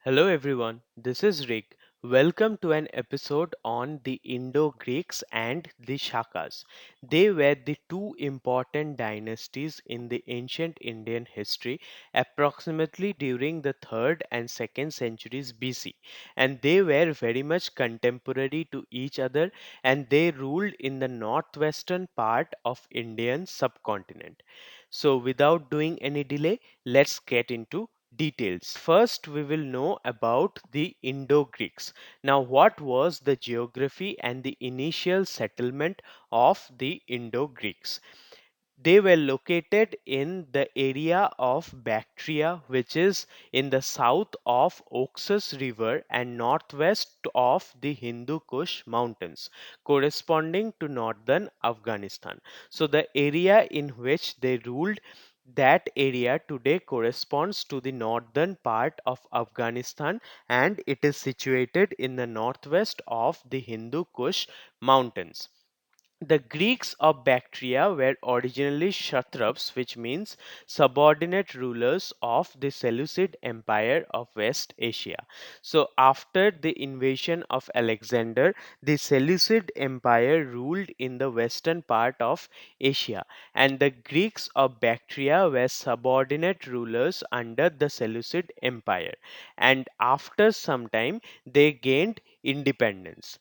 Hello everyone, this is Rick. Welcome to an episode on the Indo-Greeks and the Shakas. They were the two important dynasties in the ancient Indian history, approximately during the 3rd and 2nd centuries BC, and they were very much contemporary to each other, and they ruled in the northwestern part of Indian subcontinent. So without doing any delay, let's get into details. First, we will know about the Indo-Greeks. Now, what was the geography and the initial settlement of the Indo-Greeks? They were located in the area of Bactria, which is in the south of Oxus River and northwest of the Hindu Kush Mountains, corresponding to northern Afghanistan. So, the area in which they ruled, that area today corresponds to the northern part of Afghanistan, and it is situated in the northwest of the Hindu Kush Mountains. The Greeks of Bactria were originally satraps, which means subordinate rulers of the Seleucid Empire of West Asia. So, after the invasion of Alexander, the Seleucid Empire ruled in the western part of Asia, and the Greeks of Bactria were subordinate rulers under the Seleucid Empire. And after some time, they gained independence.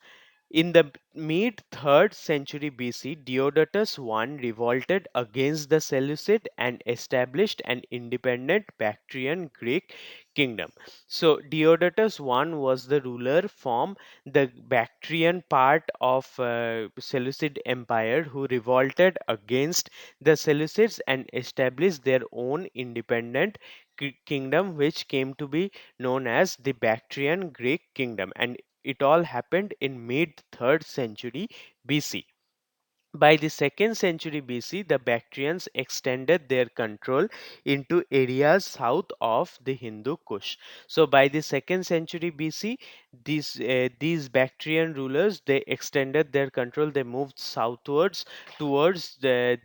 In the mid 3rd century BC, Diodotus I revolted against the Seleucid and established an independent Bactrian Greek kingdom. So, Diodotus I was the ruler from the Bactrian part of Seleucid Empire who revolted against the Seleucids and established their own independent kingdom, which came to be known as the Bactrian Greek kingdom. And it all happened in mid 3rd century BC. By the 2nd century BC, the Bactrians extended their control into areas south of the Hindu Kush. So, by the 2nd century BC, these Bactrian rulers they extended their control. They moved southwards towards they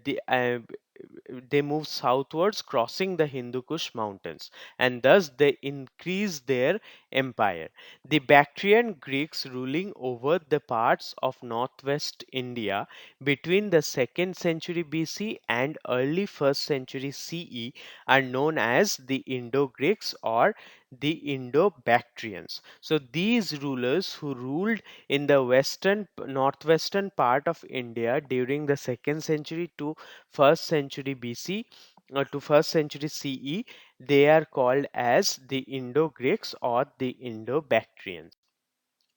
moved southwards, crossing the Hindu Kush mountains, and thus they increased their empire. The Bactrian Greeks ruling over the parts of northwest India between the 2nd century BC and early 1st century CE are known as the Indo-Greeks or the Indo-Bactrians. So these rulers who ruled in the northwestern part of India during the 2nd century to 1st century BC or to 1st century CE, they are called as the Indo-Greeks or the Indo-Bactrians.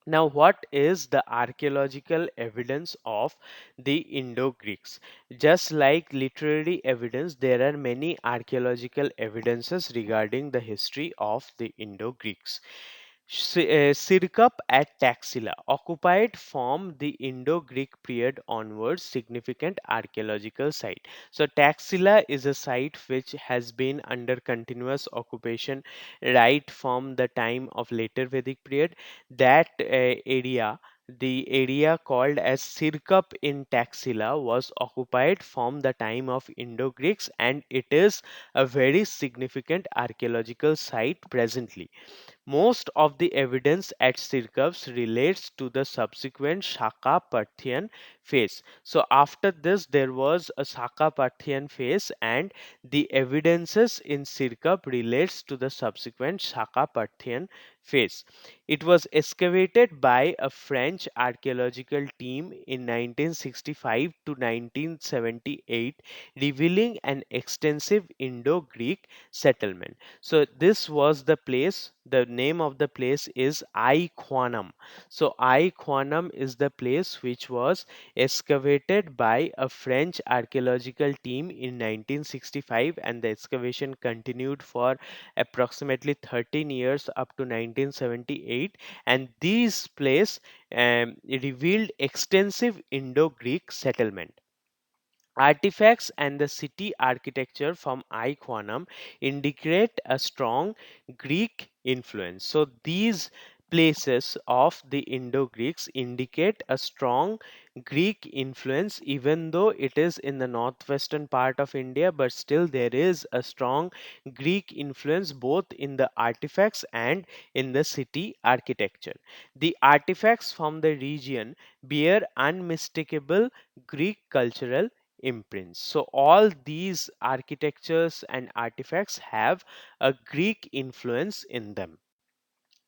Now, what is the archaeological evidence of the Indo-Greeks? Just like literary evidence, there are many archaeological evidences regarding the history of the Indo-Greeks. Sirkap at Taxila occupied from the Indo-Greek period onwards significant archaeological site. So Taxila is a site which has been under continuous occupation right from the time of later Vedic period. That area, the area called as Sirkap in Taxila, was occupied from the time of Indo-Greeks, and it is a very significant archaeological site presently. Most of the evidence at Sirkavs relates to the subsequent Shaka-Parthian phase. So after this, there was a Shaka-Parthian phase, and the evidences in Sirkap relates to the subsequent Shaka-Parthian phase. It was excavated by a French archaeological team in 1965 to 1978, revealing an extensive Indo-Greek settlement. So this was the place. The name of the place is Iquanum. So Iquanum is the place which was excavated by a French archaeological team in 1965, and the excavation continued for approximately 13 years up to 1978. And this place revealed extensive Indo-Greek settlement. Artifacts and the city architecture from Iquanum indicate a strong Greek influence. So these places of the Indo-Greeks indicate a strong Greek influence, even though it is in the northwestern part of India, but still there is a strong Greek influence both in the artifacts and in the city architecture. The artifacts from the region bear unmistakable Greek cultural imprints. So, all these architectures and artifacts have a Greek influence in them.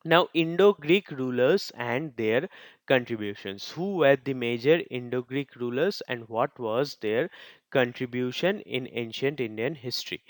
Now, Indo-Greek rulers and their contributions. Who were the major Indo-Greek rulers and what was their contribution in ancient Indian history?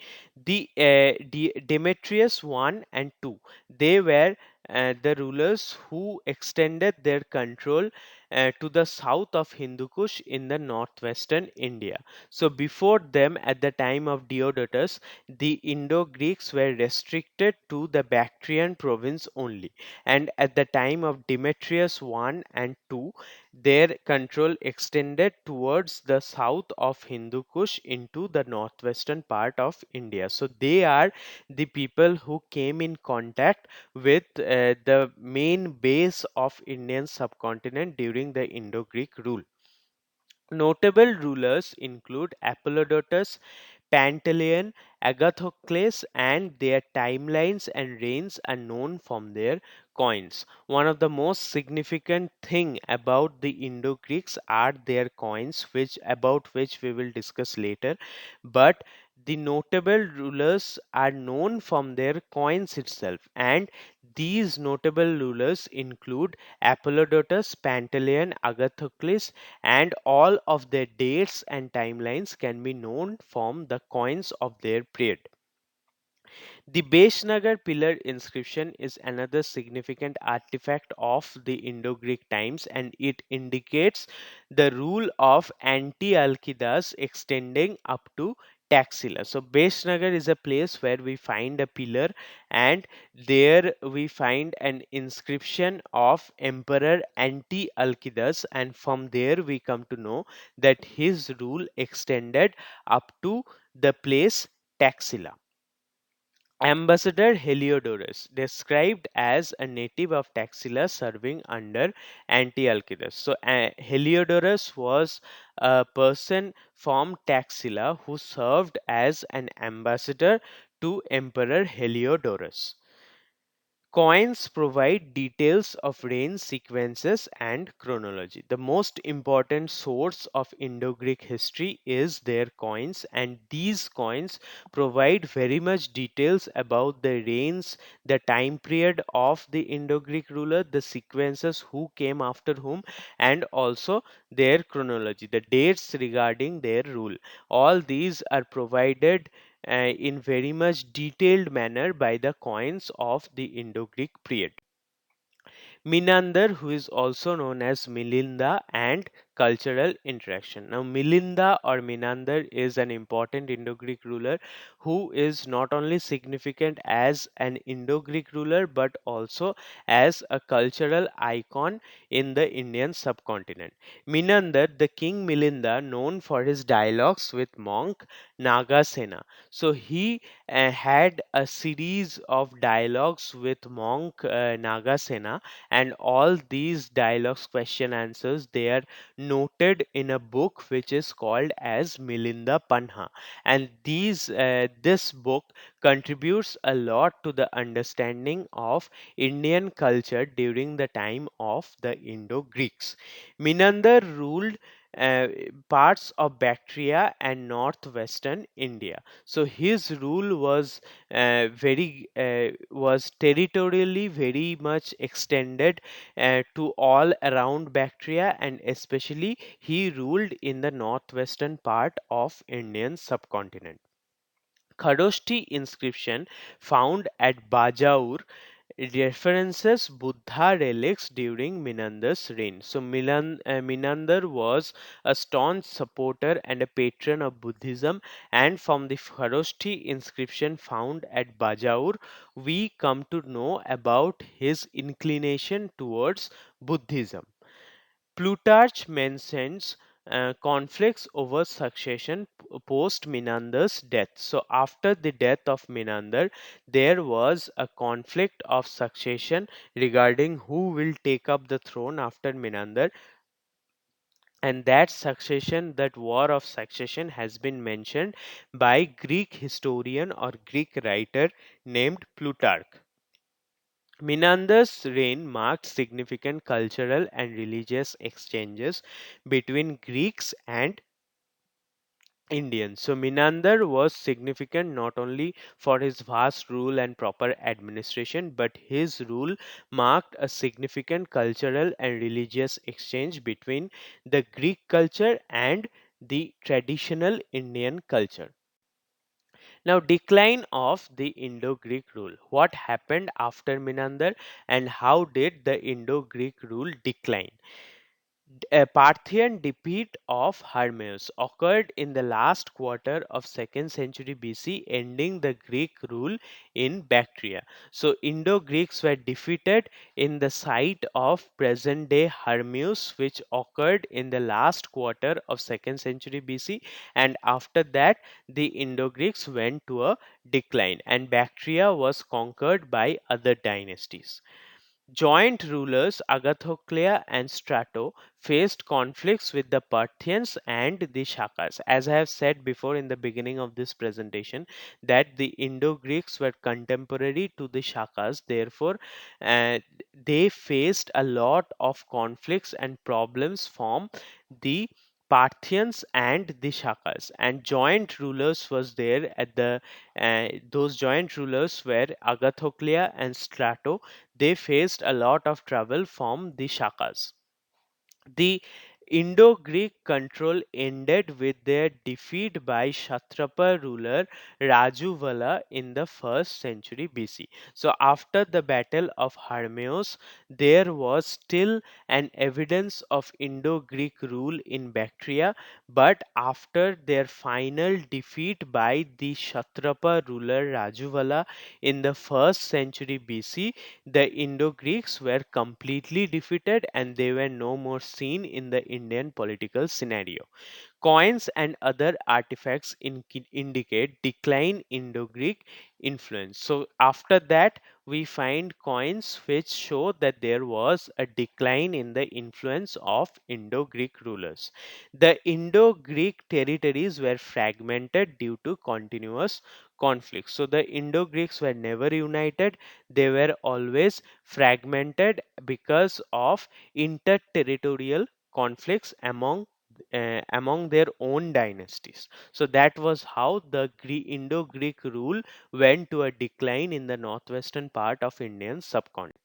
Demetrius I and II, they were the rulers who extended their control to the south of Hindu Kush in the northwestern India. So, before them, at the time of Diodotus, the Indo-Greeks were restricted to the Bactrian province only, and at the time of Demetrius I and II, their control extended towards the south of Hindu Kush into the northwestern part of India. So they are the people who came in contact with the main base of Indian subcontinent during the Indo-Greek rule. Notable rulers include Apollodotus, Pantaleon, Agathocles, and their timelines and reigns are known from their coins. One of the most significant thing about the Indo-Greeks are their coins, which we will discuss later. But the notable rulers are known from their coins itself, and these notable rulers include Apollodotus, Pantaleon, Agathocles, and all of their dates and timelines can be known from the coins of their period. The Beshnagar pillar inscription is another significant artifact of the Indo-Greek times, and it indicates the rule of Anti-Alcidas extending up to Taxila. So Beshnagar is a place where we find a pillar, and there we find an inscription of Emperor Anti-Alcidas, and from there we come to know that his rule extended up to the place Taxila. Ambassador Heliodorus, described as a native of Taxila serving under Antiochus. So, Heliodorus was a person from Taxila who served as an ambassador to Emperor Heliodorus. Coins provide details of rain sequences and chronology. The most important source of Indo-Greek history is their coins, and these coins provide very much details about the reigns, the time period of the Indo-Greek ruler, the sequences who came after whom, and also their chronology, the dates regarding their rule. All these are provided in very much detailed manner by the coins of the Indo-Greek period. Menander, who is also known as Milinda, and cultural interaction. Now, Milinda or Menander is an important Indo-Greek ruler who is not only significant as an Indo-Greek ruler but also as a cultural icon in the Indian subcontinent. Menander, the king Milinda, known for his dialogues with monk Nagasena. So he had a series of dialogues with monk Nagasena, and all these dialogues, question answers, they are noted in a book which is called as Milinda Panha, and this book contributes a lot to the understanding of Indian culture during the time of the Indo-Greeks. Menander ruled uh, parts of Bactria and northwestern India. So his rule was was territorially very much extended to all around Bactria, and especially he ruled in the northwestern part of Indian subcontinent. Khadoshti inscription found at Bajaur references Buddha relics during Menander's reign. So Menander was a staunch supporter and a patron of Buddhism, and from the Kharoshthi inscription found at Bajaur, we come to know about his inclination towards Buddhism. Plutarch mentions conflicts over succession post Menander's death. So, after the death of Menander, there was a conflict of succession regarding who will take up the throne after Menander, and that succession, that war of succession, has been mentioned by Greek historian or Greek writer named Plutarch. Menander's reign marked significant cultural and religious exchanges between Greeks and Indians. So Menander was significant not only for his vast rule and proper administration, but his rule marked a significant cultural and religious exchange between the Greek culture and the traditional Indian culture. Now, decline of the Indo-Greek rule. What happened after Menander and how did the Indo-Greek rule decline? A Parthian defeat of Hermes occurred in the last quarter of 2nd century BC, ending the Greek rule in Bactria. So Indo-Greeks were defeated in the site of present-day Hermes, which occurred in the last quarter of 2nd century BC, and after that the Indo-Greeks went to a decline and Bactria was conquered by other dynasties. Joint rulers Agathocles and Strato faced conflicts with the Parthians and the Shakas. As I have said before in the beginning of this presentation, that the Indo-Greeks were contemporary to the Shakas, therefore, uh, they faced a lot of conflicts and problems from the Parthians and the Shakas, and joint rulers was there at the those joint rulers were Agathocles and Strato. They faced a lot of trouble from the Shakas. The Indo-Greek control ended with their defeat by Kshatrapa ruler Rajuvala in the 1st century BC. So after the battle of Hermeos, there was still an evidence of Indo-Greek rule in Bactria, but after their final defeat by the Kshatrapa ruler Rajuvala in the 1st century BC, the Indo-Greeks were completely defeated and they were no more seen in the Indian political scenario. Coins and other artifacts indicate decline Indo-Greek influence. So after that, we find coins which show that there was a decline in the influence of Indo-Greek rulers. The Indo-Greek territories were fragmented due to continuous conflicts. So the Indo-Greeks were never united; they were always fragmented because of interterritorial conflicts among their own dynasties. So that was how the Indo-Greek rule went to a decline in the northwestern part of Indian subcontinent.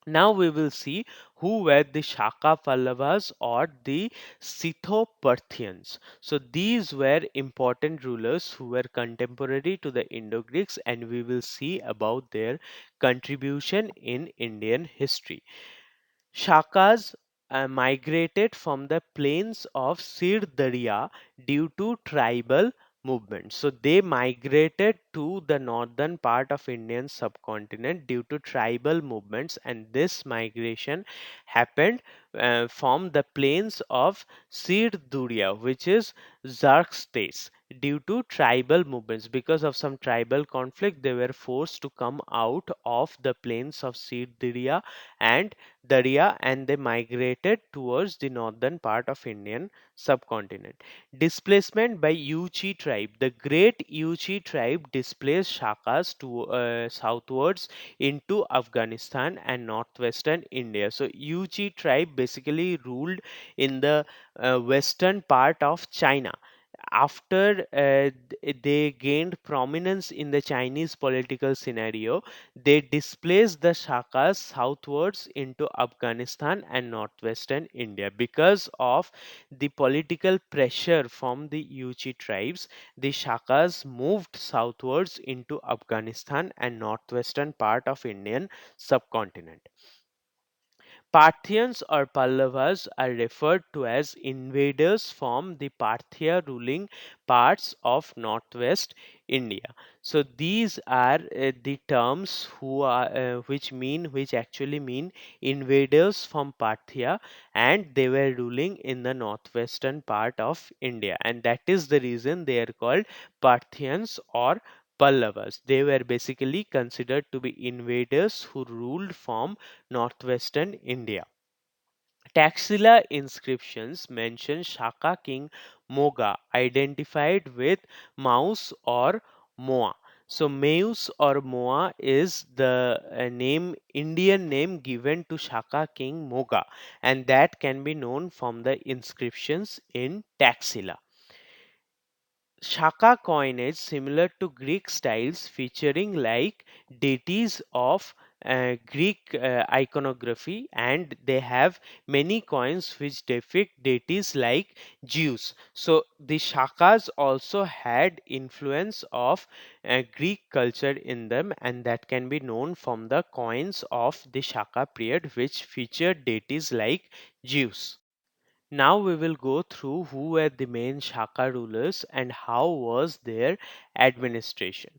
Now we will see who were the Shaka-Pahlavas or the Scytho-Parthians. So these were important rulers who were contemporary to the Indo-Greeks, and we will see about their contribution in Indian history. Shakas migrated from the plains of Sir Daria due to tribal movement. So they migrated to the northern part of Indian subcontinent due to tribal movements, and this migration happened from the plains of Sir Duria, which is Xerxes. Due to tribal movements, because of some tribal conflict, they were forced to come out of the plains of Sir Daria and Daria, and they migrated towards the northern part of Indian subcontinent. Displacement by Yuchi tribe. The great Yuchi tribe displaced Shakas to southwards into Afghanistan and northwestern India. So Yuchi tribe basically ruled in the western part of China. After they gained prominence in the Chinese political scenario, they displaced the Shakas southwards into Afghanistan and northwestern India. Because of the political pressure from the Yuchi tribes, the Shakas moved southwards into Afghanistan and northwestern part of Indian subcontinent. Parthians or Pallavas are referred to as invaders from the Parthia ruling parts of northwest India. So these are the terms which actually mean invaders from Parthia, and they were ruling in the northwestern part of India, and that is the reason they are called Parthians or Pallavas. They were basically considered to be invaders who ruled from northwestern India. Taxila inscriptions mention Shaka king Moga identified with Maus or Moa. So Meus or Moa is the Indian name given to Shaka king Moga, and that can be known from the inscriptions in Taxila. Shaka coinage similar to Greek styles featuring like deities of Greek iconography, and they have many coins which depict deities like Zeus. So the Shakas also had influence of Greek culture in them, and that can be known from the coins of the Shaka period which featured deities like Zeus. Now we will go through who were the main Shaka rulers and how was their administration.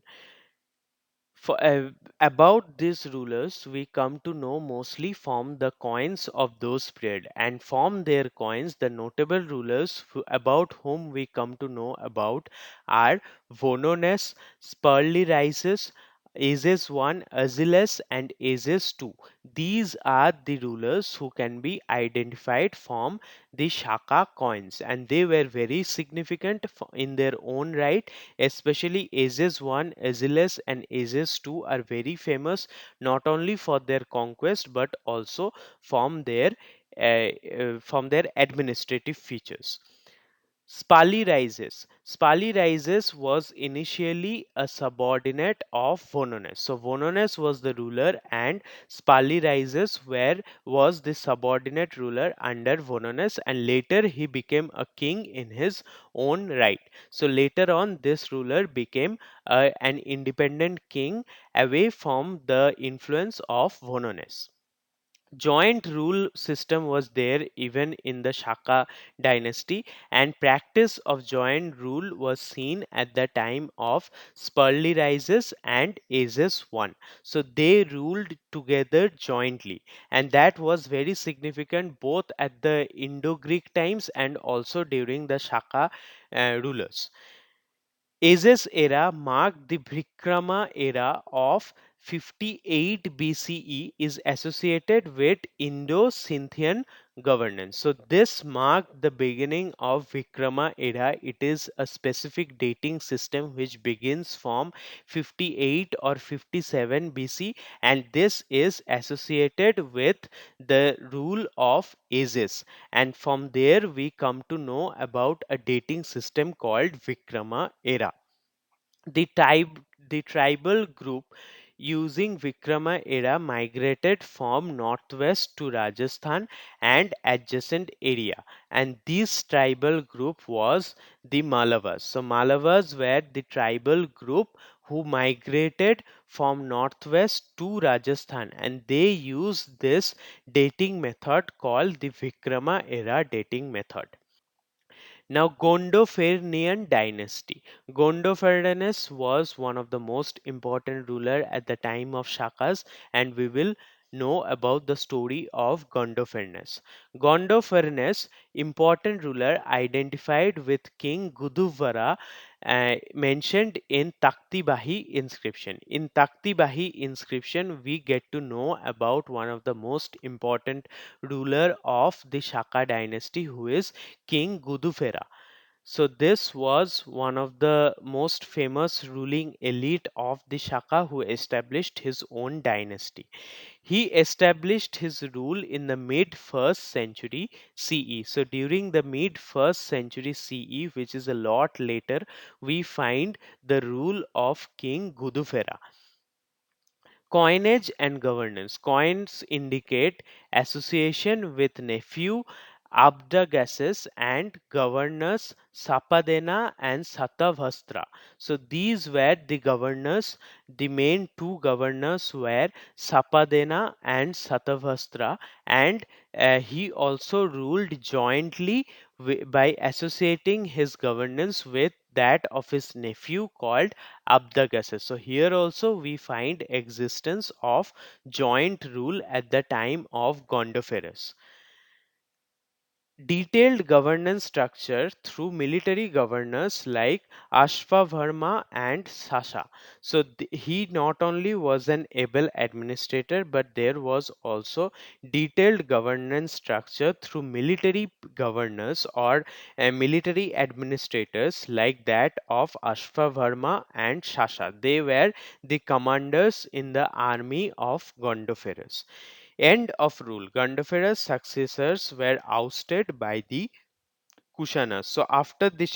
About these rulers, we come to know mostly from the coins of those period, and from their coins, the notable rulers about whom we come to know about are Vonones, Spalirises, Azes I, Azes and Azes II. These are the rulers who can be identified from the Shaka coins, and they were very significant in their own right. Especially Azes I, Azilus, and Azes II are very famous not only for their conquest but also from their administrative features. Spalirises. Spalirises was initially a subordinate of Vonones. So Vonones was the ruler and Spalirises was the subordinate ruler under Vonones, and later he became a king in his own right. So later on this ruler became an independent king away from the influence of Vonones. Joint rule system was there even in the Shaka dynasty, and practice of joint rule was seen at the time of Spalirises and Azes I. So they ruled together jointly, and that was very significant both at the Indo-Greek times and also during the Shaka rulers. Ages era marked the Vikrama era of 58 BCE is associated with Indo-Scythian governance. So this marked the beginning of Vikrama era. It is a specific dating system which begins from 58 or 57 BC, and this is associated with the rule of Ages. And from there we come to know about a dating system called Vikrama era. The tribal group using Vikrama era migrated from northwest to Rajasthan and adjacent area, and this tribal group was the Malavas. So Malavas were the tribal group who migrated from northwest to Rajasthan, and they used this dating method called the Vikrama era dating method. Now, Gondopharnian Dynasty. Gondopharnes was one of the most important ruler at the time of Shakas, and we will know about the story of Gondopharnes. Gondopharnes, important ruler identified with King Guduvara, mentioned in Takti inscription. In Takti inscription, we get to know about one of the most important ruler of the Shaka dynasty, who is King Gudufera. So this was one of the most famous ruling elite of the Shaka who established his own dynasty. He established his rule in the mid 1st century CE. So during the mid 1st century CE, which is a lot later, we find the rule of King Gudufera. Coinage and governance. Coins indicate association with nephew, Abdagases and governors Sapadena and Satavastra. So these were the governors. The main two governors were Sapadena and Satavastra, and he also ruled jointly by associating his governance with that of his nephew called Abdagases. So here also we find existence of joint rule at the time of Gondopharnes. Detailed governance structure through military governors like Ashvavarma and Sasha. So he not only was an able administrator, but there was also detailed governance structure through military governors or military administrators like that of Ashvavarma and Sasha. They were the commanders in the army of Gondopharnes. End of rule. Gondophar's successors were ousted by the Kushanas. So after the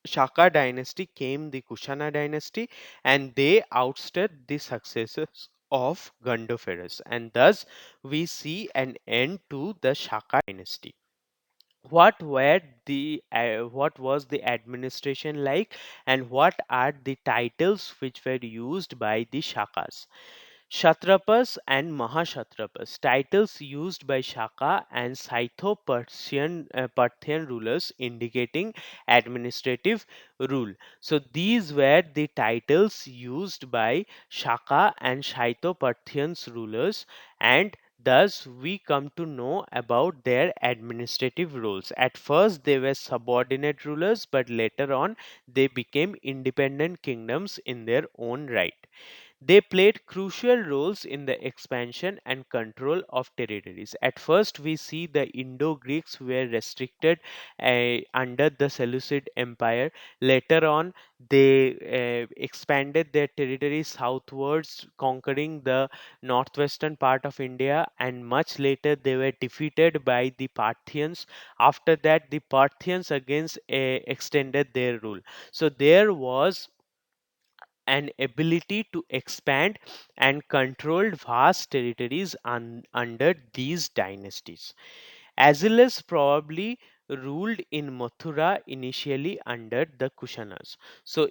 Shaka dynasty came the Kushana dynasty, and they ousted the successors of Gondopharus, and thus we see an end to the Shaka dynasty. What was the administration like, and what are the titles which were used by the Shakas? Kshatrapas and Mahashatrapas, titles used by Shaka and Parthian rulers indicating administrative rule. So these were the titles used by Shaka and Scytho-Parthians rulers, and thus we come to know about their administrative roles. At first they were subordinate rulers, but later on they became independent kingdoms in their own right. They played crucial roles in the expansion and control of territories. At first, we see the Indo-Greeks were restricted under the Seleucid Empire. Later on, they expanded their territory southwards, conquering the northwestern part of India, and much later they were defeated by the Parthians. After that, the Parthians again extended their rule. So there was an ability to expand and controlled vast territories under these dynasties. Azes probably ruled in Mathura initially under the Kushanas. So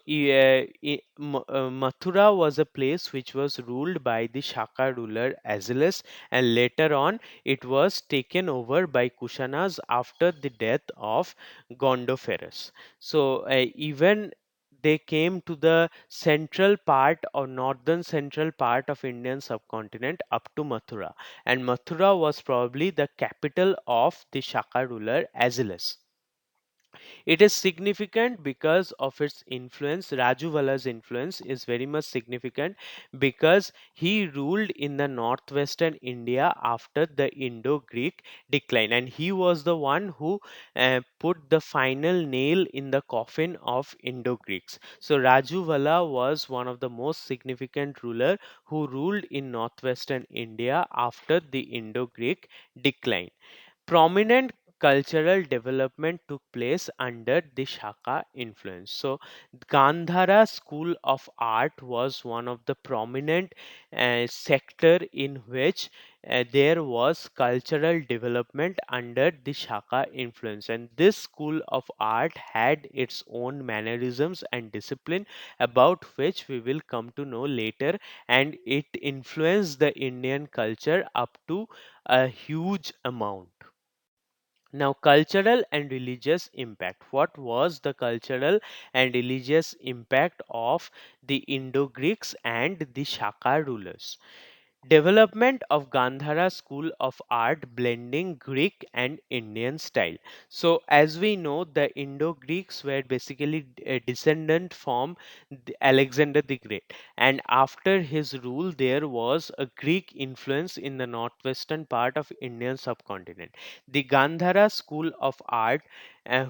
Mathura was a place which was ruled by the Shaka ruler Azes, and later on it was taken over by Kushanas after the death of Gondopharus. So even they came to the central part or northern central part of Indian subcontinent up to Mathura, and Mathura was probably the capital of the Shaka ruler Azilus. It is significant because of its influence. Rajuvala's influence is very much significant because he ruled in the northwestern India after the Indo-Greek decline, and he was the one who put the final nail in the coffin of Indo-Greeks. So Rajuvala was one of the most significant ruler who ruled in northwestern India after the Indo-Greek decline. Prominent cultural development took place under the Shaka influence. So, Gandhara School of Art was one of the prominent sector in which there was cultural development under the Shaka influence, and this school of art had its own mannerisms and discipline about which we will come to know later, and it influenced the Indian culture up to a huge amount. Now, cultural and religious impact. What was the cultural and religious impact of the Indo-Greeks and the Shaka rulers? Development of Gandhara school of art blending Greek and Indian style. So as we know, the Indo-Greeks were basically a descendant from Alexander the Great, and after his rule there was a Greek influence in the northwestern part of Indian subcontinent. The Gandhara school of art,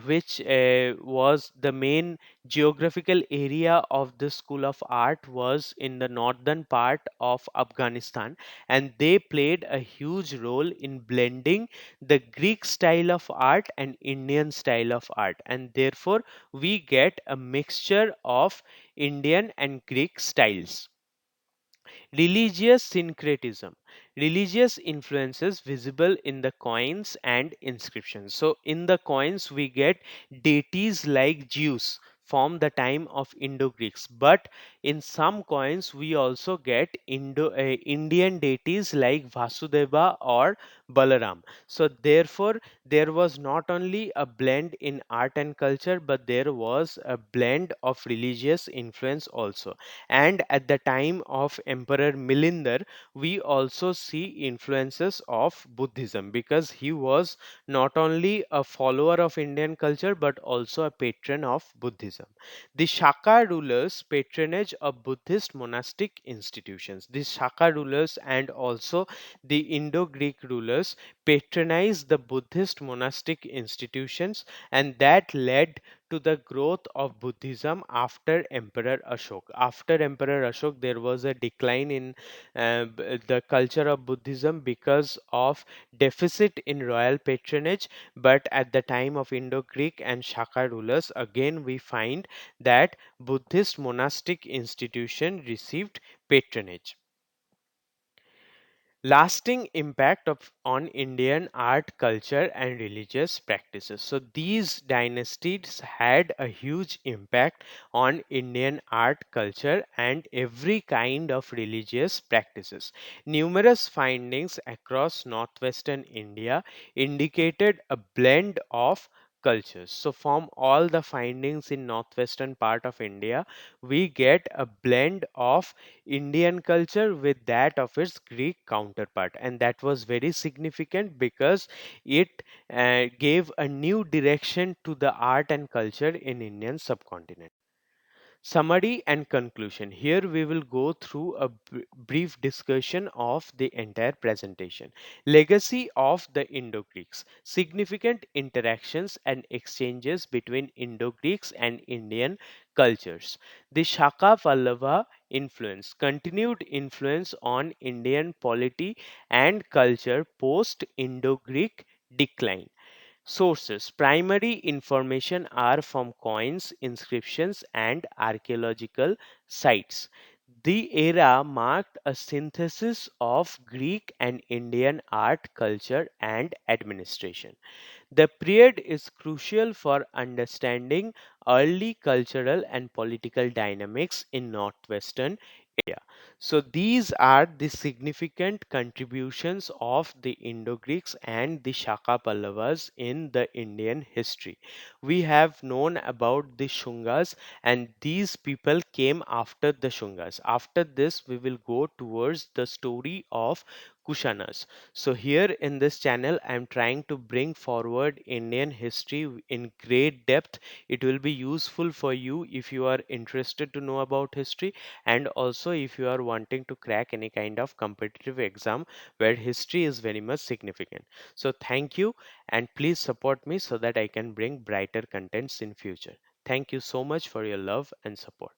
which was the main geographical area of the school of art, was in the northern part of Afghanistan, and they played a huge role in blending the Greek style of art and Indian style of art, and therefore we get a mixture of Indian and Greek styles. Religious syncretism. Religious influences visible in the coins and inscriptions. So, in the coins, we get deities like Zeus from the time of Indo-Greeks, but in some coins, we also get Indian deities like Vasudeva or Balaram. So, therefore, there was not only a blend in art and culture, but there was a blend of religious influence also. And at the time of Emperor Milinder, we also see influences of Buddhism, because he was not only a follower of Indian culture but also a patron of Buddhism. The Shaka rulers patronage of Buddhist monastic institutions. The Shaka rulers and also the Indo-Greek rulers patronized the Buddhist monastic institutions, and that led to the growth of Buddhism after Emperor Ashok. After Emperor Ashok, there was a decline in the culture of Buddhism because of deficit in royal patronage. But at the time of Indo-Greek and Shaka rulers, again we find that Buddhist monastic institution received patronage. Lasting impact on Indian art, culture, and religious practices. So, these dynasties had a huge impact on Indian art, culture, and every kind of religious practices. Numerous findings across northwestern India indicated a blend of cultures. So, from all the findings in northwestern part of India, we get a blend of Indian culture with that of its Greek counterpart, and that was very significant because it gave a new direction to the art and culture in Indian subcontinent. Summary and conclusion. Here we will go through a brief discussion of the entire presentation. Legacy of the Indo-Greeks. Significant interactions and exchanges between Indo-Greeks and Indian cultures. The Shaka-Pahlavas influence. Continued influence on Indian polity and culture post Indo-Greek decline. Sources. Primary information are from coins, inscriptions, and archaeological sites. The era marked a synthesis of Greek and Indian art, culture, and administration. The period is crucial for understanding early cultural and political dynamics in northwestern India. So, these are the significant contributions of the Indo-Greeks and the Shaka-Pallavas in the Indian history. We have known about the Shungas, and these people came after the Shungas. After this, we will go towards the story of Kushanas. So, here in this channel, I am trying to bring forward Indian history in great depth. It will be useful for you if you are interested to know about history, and also if you are wanting to crack any kind of competitive exam where history is very much significant. So, thank you, and please support me so that I can bring brighter contents in future. Thank you so much for your love and support.